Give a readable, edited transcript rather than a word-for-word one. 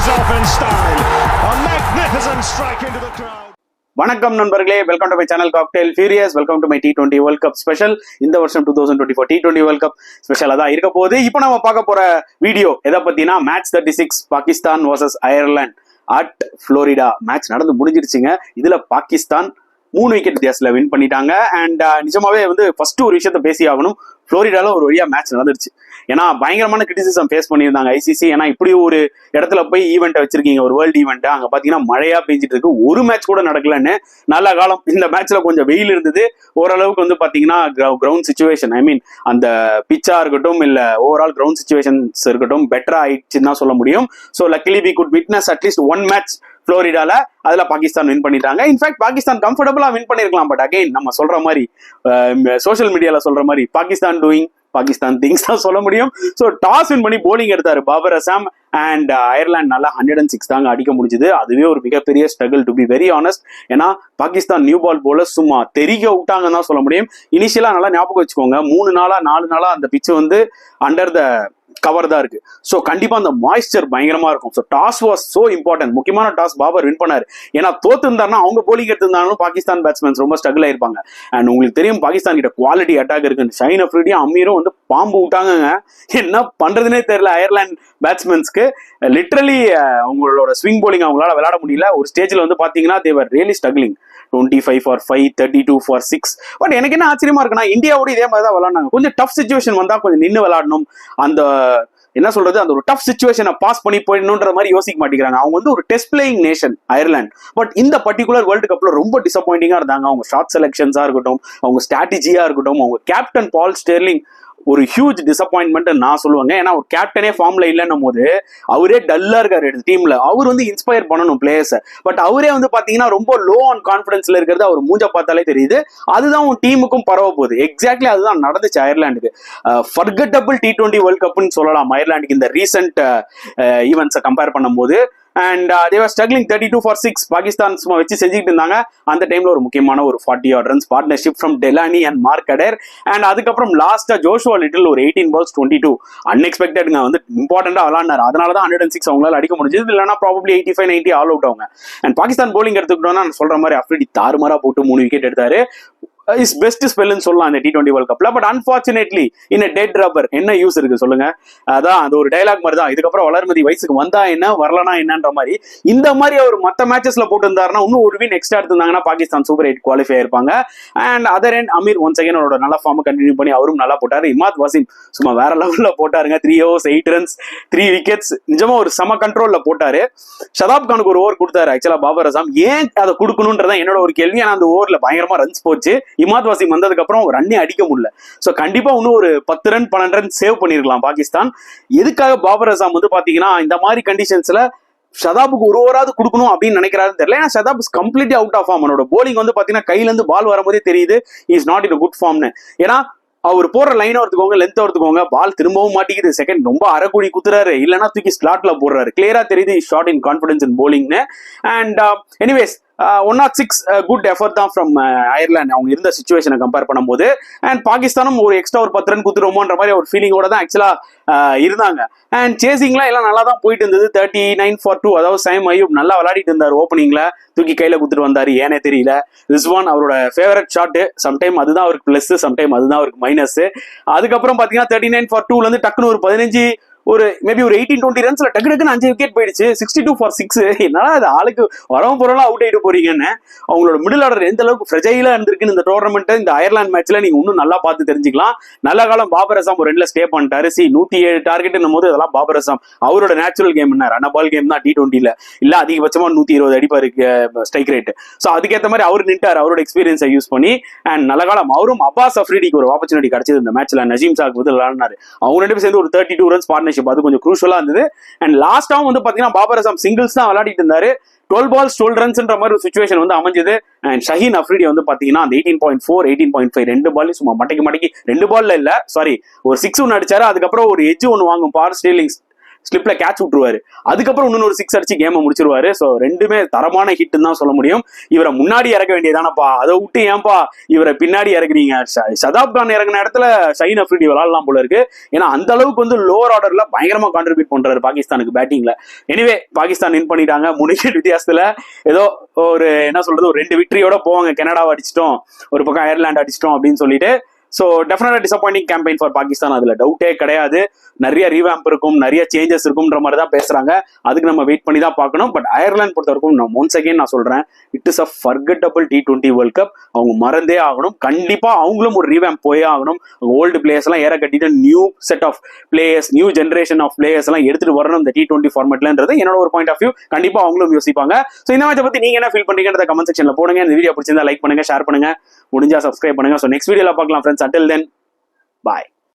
finishes off in style. A magnificent strike into the crowd. வணக்கம் நண்பர்களே, welcome to my channel cocktail furious. Welcome to my T20 world cup special. இந்த வருஷம் 2024 T20 world cup ஸ்பெஷலாக தான் இருக்க போகுது. இப்போ நம்ம பார்க்க போற வீடியோ எதை பத்தினா match 36 Pakistan versus Ireland at Florida. Match நடந்து முடிஞ்சிருச்சுங்க. இதுல பாகிஸ்தான் 3 விக்கெட் வித்தியாசத்துல வின் பண்ணிட்டாங்க. அண்ட் நிஜமாவே ஃபர்ஸ்ட் ஒரு விஷயத்த பேசி ஆகணும். புளோரிடால ஒரு வழியா மேட்ச் நடந்துருச்சு. ஏன்னா பயங்கரமான கிரிட்டிசிசம் ஃபேஸ் பண்ணியிருந்தாங்க ஐசிசி. ஏன்னா இப்படி ஒரு இடத்துல போய் ஈவெண்ட்டை வச்சிருக்கீங்க, ஒரு வேர்ல்டு ஈவெண்ட், அங்க பாத்தீங்கன்னா மழையா பெஞ்சிட்டு இருக்கு, ஒரு மேட்ச் கூட நடக்கலன்னு. நல்ல காலம் இந்த மேட்ச்ல கொஞ்சம் வெயில் இருந்தது. ஓரளவுக்கு பாத்தீங்கன்னா கிரவுண்ட் சிச்சுவேஷன், ஐ மீன் அந்த பிச்சா இருக்கட்டும் இல்ல ஓவரால் கிரவுண்ட் சிச்சுவேஷன்ஸ் இருக்கட்டும் பெட்டரா ஆயிடுச்சுன்னு தான் சொல்ல முடியும். So luckily we could witness at least one match புளோரிடால. அதுல பாகிஸ்தான் வின் பண்ணிட்டாங்க. இன்ஃபேக்ட் பாகிஸ்தான் கம்ஃபர்டபுளா வின் பண்ணிருக்கலாம். பட் அகைன் நம்ம சொல்ற மாதிரி சோஷியல் மீடியால சொல்ற மாதிரி பாகிஸ்தான் டூயிங் பாகிஸ்தான் திங்ஸ் தான் சொல்ல முடியும். ஸோ டாஸ் வின் பண்ணி போலிங் எடுத்தாரு பாபர் அசாம். அண்ட் அயர்லாந்து நல்லா 106 தாங்க அடிக்க முடிஞ்சது. அதுவே ஒரு மிகப்பெரிய struggle to be very honest. ஏன்னா பாகிஸ்தான் நியூ பால் போலர் சும்மா தெரிய விட்டாங்கன்னு தான் சொல்ல முடியும். இனிஷியலா நல்லா ஞாபகம் வச்சுக்கோங்க, 4 நாளா அந்த பிச்சு அண்டர் த கவர் தான் இருக்கு. ஸோ கண்டிப்பா அந்த மாய்ஸ்சர் பயங்கரமா இருக்கும். So toss was so important. முக்கியமான டாஸ் பாபர் வின் பண்ணாரு. ஏன்னா தோத்து இருந்தாருன்னா அவங்க போலிங் எடுத்திருந்தாலும் பாகிஸ்தான் பேட்ஸ்மேன்ஸ் ரொம்ப ஸ்ட்ரகிள் ஆயிருப்பாங்க. அண்ட் உங்களுக்கு தெரியும் பாகிஸ்தான் கிட்ட குவாலிட்டி அட்டாக் இருக்கு. ஷைன் அஃப்ரிடியும் அமீரும் பாம்பு விட்டாங்க. என்ன பண்றதுனே தெரியல அயர்லாந்து பேட்ஸ்மேன்ஸ்க்கு. லிட்டரலி அவங்களோட ஸ்விங் போலிங் அவங்களால விளையாட முடியல. ஒரு ஸ்டேஜ்ல பாத்தீங்கன்னா they were really struggling. 25 for 5, 32 for 6. But எனக்கு என்ன ஆச்சரியமா இருக்குன்னா இந்தியாவோட இதே மாதிரி தான் விளையாடுனாங்க. கொஞ்சம் டஃப் சிச்சுவேஷன் வந்தா கொஞ்சம் நின்று விளையாடணும். அந்த என்ன சொல்றது, அந்த ஒரு டஃப் சிச்சுவேஷனை பாஸ் பண்ணி போயிடணுன்ற மாதிரி யோசிக்க மாட்டேங்கிறாங்க. அவங்க ஒரு test playing nation Ireland. But இந்த பர்டிகுலர் வேர்ல்டு கப்ல ரொம்ப டிசப்பாயிண்டிங்கா இருந்தாங்க. அவங்க ஷார்ட் செலக்ஷன்ஸா இருக்கட்டும், அவங்க ஸ்ட்ராட்டஜியா இருக்கட்டும், அவங்க கேப்டன் பால் ஸ்டெர்லிங் ஒரு ஹியூஜ் டிசப்பாயின்மெண்ட் நான் சொல்லுவாங்க. ஏன்னா ஒரு கேப்டனே ஃபார்ம்ல இல்லைன்னும் போது அவரே டல்லா இருக்காரு டீம்ல. அவர் இன்ஸ்பயர் பண்ணணும் பிளேயர்ஸை. பட் அவரே பாத்தீங்கன்னா ரொம்ப லோ ஆன் கான்பிடன்ஸ்ல இருக்கிறது அவர் மூஞ்ச பார்த்தாலே தெரியுது. அதுதான் உன் டீமுக்கும் பரவ போகுது. எக்ஸாக்ட்லி அதுதான் நடந்துச்சு அயர்லாந்துக்கு. ஃபர்கட்டபிள் T20 வேர்ல்ட் கப்னு சொல்லலாம் அயர்லாந்துக்கு இந்த ரீசெண்ட் ஈவெண்ட்ஸை கம்பேர் பண்ணும்போது. And they were struggling 32 for 6. Pakistan சும்மா வச்சு செஞ்சுக்கிட்டு இருந்தாங்க. அந்த டைம்ல ஒரு முக்கியமான ஒரு 40 odd runs partnership from Delaney and mark Adair. And அதுக்கப்புறம் லாஸ்டா ஜோஷுவா லிட்டில் ஒரு 18 balls 22 அன்எக்ஸ்பெக்டட்ங்க இம்பார்ட்டண்டா விளாண்டாரு. அதனாலதான் 106 அவங்களால அடிக்க முடிஞ்சது. இல்லைன்னா ப்ராபப்ளி 85, 90 ஆல் அவுட் அவங்க. அண்ட் பாகிஸ்தான் போலிங் எடுத்துக்கிட்டோம்னா நான் சொல்ற மாதிரி அஃப்ரிடி தாறுமாறா போட்டு 3 விக்கெட் எடுத்தாரு. இஸ் பெஸ்ட் ஸ்பெல்னு சொல்லலாம் இந்த T20 வேர்ல்ட் கப்ல. But unfortunately in dead rubber என்ன யூஸ் இருக்கு சொல்லுங்க. அதான் அது ஒரு டைலாக் மாதிரி தான். இதுக்கப்புறம் வளர்மதி வயசுக்கு வந்தா என்ன வரலனா என்னன்ற மாதிரி. இந்த மாதிரி அவர் மற்ற மேட்சஸ்ல போட்டு இருந்தாருன்னா இன்னும் ஒரு வின் எக்ஸ்ட்ரா எடுத்திருந்தாங்கன்னா பாகிஸ்தான் சூப்பர் 8 குவாலிஃபை ஆயிருப்பாங்க. And other end Amir once again அவரோட நல்ல ஃபார்ம் கண்டினியூ பண்ணி அவரும் நல்லா போட்டாரு. இமாத் வசீம் சும்மா வேற லெவல்ல போட்டாருங்க. 3 overs 8 runs 3 wickets. நிஜமா ஒரு சம கண்ட்ரோல்ல போட்டாரு. ஷதாப் கானுக்கு ஒரு ஓவர் கொடுத்தாரு ஆக்சுவலா பாபர் அசாம். ஏன் அதை கொடுக்கணும்ன்றதான் என்னோட ஒரு கேள்வி. ஆனா அந்த ஓவர்ல பயங்கரமா ரன்ஸ் போச்சு. இமாத் வசீம் வந்ததுக்கு அப்புறம் ரன்னே அடிக்க முடியல. சோ கண்டிப்பா இன்னும் ஒரு 10 run 12 run சேவ் பண்ணிருக்கலாம் பாகிஸ்தான். எதுக்காக பாபர் அசாம் பாத்தீங்கன்னா இந்த மாதிரி கண்டிஷன்ஸ்ல ஷதாபுக்கு ஒரு ஓவராது கொடுக்கணும் அப்படின்னு நினைக்கிறாரு தெரியல. ஏன்னா Shadab is completely out of form. அவனோட போலிங் பாத்தீங்கன்னா கையில இருந்து பால் வரும்போதே தெரியுது இஸ் நாட் இன் குட் ஃபார்ம்னு. ஏன்னா அவர் போற லைன் எடுத்துக்கோங்க, லென்த் எடுத்துக்கோங்க, பால் திரும்பவும் மாட்டிக்குது. செகண்ட் ரொம்ப அரைக்குடி குத்துறாரு, இல்லைன்னா தூக்கி ஸ்லாட்ல போடுறாரு. கிளியரா தெரியுது ஷார்ட் இன் கான்பிடன்ஸ் இன் போலிங்னு. அண்ட் எனிவேஸ் 106 குட் எஃபர்ட் தான் ஃப்ரம் அயர்லாந்து அவங்க இருந்த சிச்சுவேஷனை கம்பேர் பண்ணும்போது. அண்ட் பாகிஸ்தானும் ஒரு எக்ஸ்ட்ரா ஒரு 10 run குத்துருமோன்ற மாதிரி ஒரு ஃபீலிங்கோட தான் ஆக்சுவலா இருந்தாங்க. அண்ட் சேசிங்லாம் எல்லாம் நல்லா தான் போயிட்டு இருந்தது. 39 for 2. அதாவது சைம் அய்யூப் நல்லா விளையாடிட்டு இருந்தார். ஓப்பனிங்ல தூக்கி கையில குத்துட்டு வந்தாரு. ஏனே தெரியல. ரிஸ்வான் அவரோட ஃபேவரட் ஷாட். சம்டைம் அதுதான் அவருக்கு பிளஸ், சம்டைம் அதுதான் அவருக்கு மைனஸ். அதுக்கப்புறம் பாத்தீங்கன்னா 39 for 2 டக்குன்னு ஒரு 15 ஒரு மேபி ஒரு 18-20 ரன்ஸ்ல டக்கு டக்குன்னு 5 விக்கெட் போயிடுச்சு. 62 for 6. என்னடா அது ஆளுக்கு வரவும் பொருளா அவுட் ஆயிட்டு போறீங்கன்னு. அவங்களோட மிடில் ஆர்டர் எந்த அளவுக்கு ஃப்ரெஜைலா இருந்திருக்குன்னு இந்த டோர்னமெண்ட் இந்த அயர்லாந்து மேட்ச்ல நீங்க இன்னும் நல்லா பார்த்து தெரிஞ்சுக்கலாம். நல்ல காலம் பாபர் அசாம் ஒரு 2ல ஸ்டே பண்ணிட்டாரு. 107 டார்கெட் போது அதெல்லாம் பாபர் அசாம் அவரோட நேச்சுரல் கேம் என்ன ரன் பால் கேம் தான் T20ல. இல்ல அதிகபட்சமா 120 அடிப்பாரு ஸ்ட்ரைக் ரேட். சோ அதுக்கேற்ற மாதிரி அவர் நின்ட்டார் அவரோட எக்ஸ்பீரியன்ஸை யூஸ் பண்ணி. அண்ட் நல்ல காலம் அவரும் அப்பாஸ் அஃப்ரிடிக்கு ஒரு ஆப்பர்ச்சுனிட்டி கிடைச்சது இந்த மேட்ச்ல. நஜீம் சாக் விளையாடினாரு. அவங்க 2 பேரும் சேர்ந்து ஒரு 32 runs பார்ட்னர்ஷிப். அது கொஞ்சம் குரூஷலா இருந்தது. அண்ட் லாஸ்டாவும் பாத்தீங்கன்னா பாபர் அசாம் சிங்கிள்ஸ் தான் விளையாடிட்டு இருந்தாரு. 12 balls 12 runsன்ற மாதிரி ஒரு சிச்சுவேஷன் அமைஞ்சது. அண்ட் ஷஹீன் அஃப்ரிடி பாத்தீங்கன்னா அந்த 18.4 18.5 2 பால் சும்மா மட்டைக்கு 2 பால்ல இல்ல சாரி ஒரு 6 ஒன்று அடிச்சாரு. அதுக்கப்புறம் ஒரு எட்ஜ் ஒன்று வாங்கும் பவர் ஸ்டீலிங் ஸ்லிப்ல கேட்ச் விட்டுருவாரு. அதுக்கப்புறம் இன்னொரு 6 அடிச்சு கேமை முடிச்சிருவாரு. ஸோ ரெண்டுமே தரமான ஹிட்னு தான் சொல்ல முடியும். இவரை முன்னாடி இறக்க வேண்டியதானப்பா, அதை விட்டு ஏன்பா இவரை பின்னாடி இறக்குறீங்க? ஷதாப் கான் இறங்கின இடத்துல ஷைன் அஃப்ரிடி விளாடலாம் போல இருக்கு. ஏன்னா அந்த அளவுக்கு வந்து லோவர் ஆர்டர்ல பயங்கரமா கான்ட்ரிபியூட் பண்றாரு பாகிஸ்தானுக்கு பேட்டிங்ல. எனிவே பாகிஸ்தான் வின் பண்ணிட்டாங்க 3 விக்கெட் வித்தியாசத்துல. ஏதோ ஒரு என்ன சொல்றது, ஒரு 2 விக்டரியோட போவாங்க. கனடாவை அடிச்சிட்டோம், ஒரு பக்கம் அயர்லாந்து அடிச்சிட்டோம் அப்படின்னு சொல்லிட்டு. ஸோ டெஃபினட்டா டிசப்பாயிண்டிங் கேம்பெயின் ஃபார் பாகிஸ்தான், அதுல டவுட்டே கிடையாது. நிறைய ரீவேம்ப் இருக்கும், நிறைய சேஞ்சஸ் இருக்கும்ன்ற மாதிரி தான் பேசுறாங்க. அதுக்கு நம்ம வெயிட் பண்ணி தான் பார்க்கணும். பட் அயர்லாந்து பொறுத்த வரைக்கும் நான் ஒன்ஸ் அகேன் நான் சொல்றேன், it is a forgettable T20 world cup. அவங்க மறந்தே ஆகணும். கண்டிப்பா அவங்களும் ஒரு ரீவேம்ப் போயே ஆகணும். ஓல்டு பிளேயர்ஸ் எல்லாம் ஏற கட்டிட்டு new set of players, new generation of players எல்லாம் எடுத்துட்டு வரணும் இந்த T20 ஃபார்மேட்லன்றது என்னோட ஒரு பாயிண்ட் ஆஃப் வியூ. கண்டிப்பா அவங்களும் யோசிப்பாங்க. ஸோ இந்த மேட்சை பத்தி நீங்க என்ன ஃபீல் பண்றீங்கன்றத கமெண்ட் செக்ஷன்ல போடுங்க. இந்த வீடியோ பிடிச்சிருந்தா லைக் பண்ணுங்க, ஷேர் பண்ணுங்க, முடிஞ்சா சப்ஸ்கிரைப் பண்ணுங்க. ஸோ நெக்ஸ்ட் வீடியோல பார்க்கலாம் ஃப்ரெண்ட்ஸ். Until then, bye.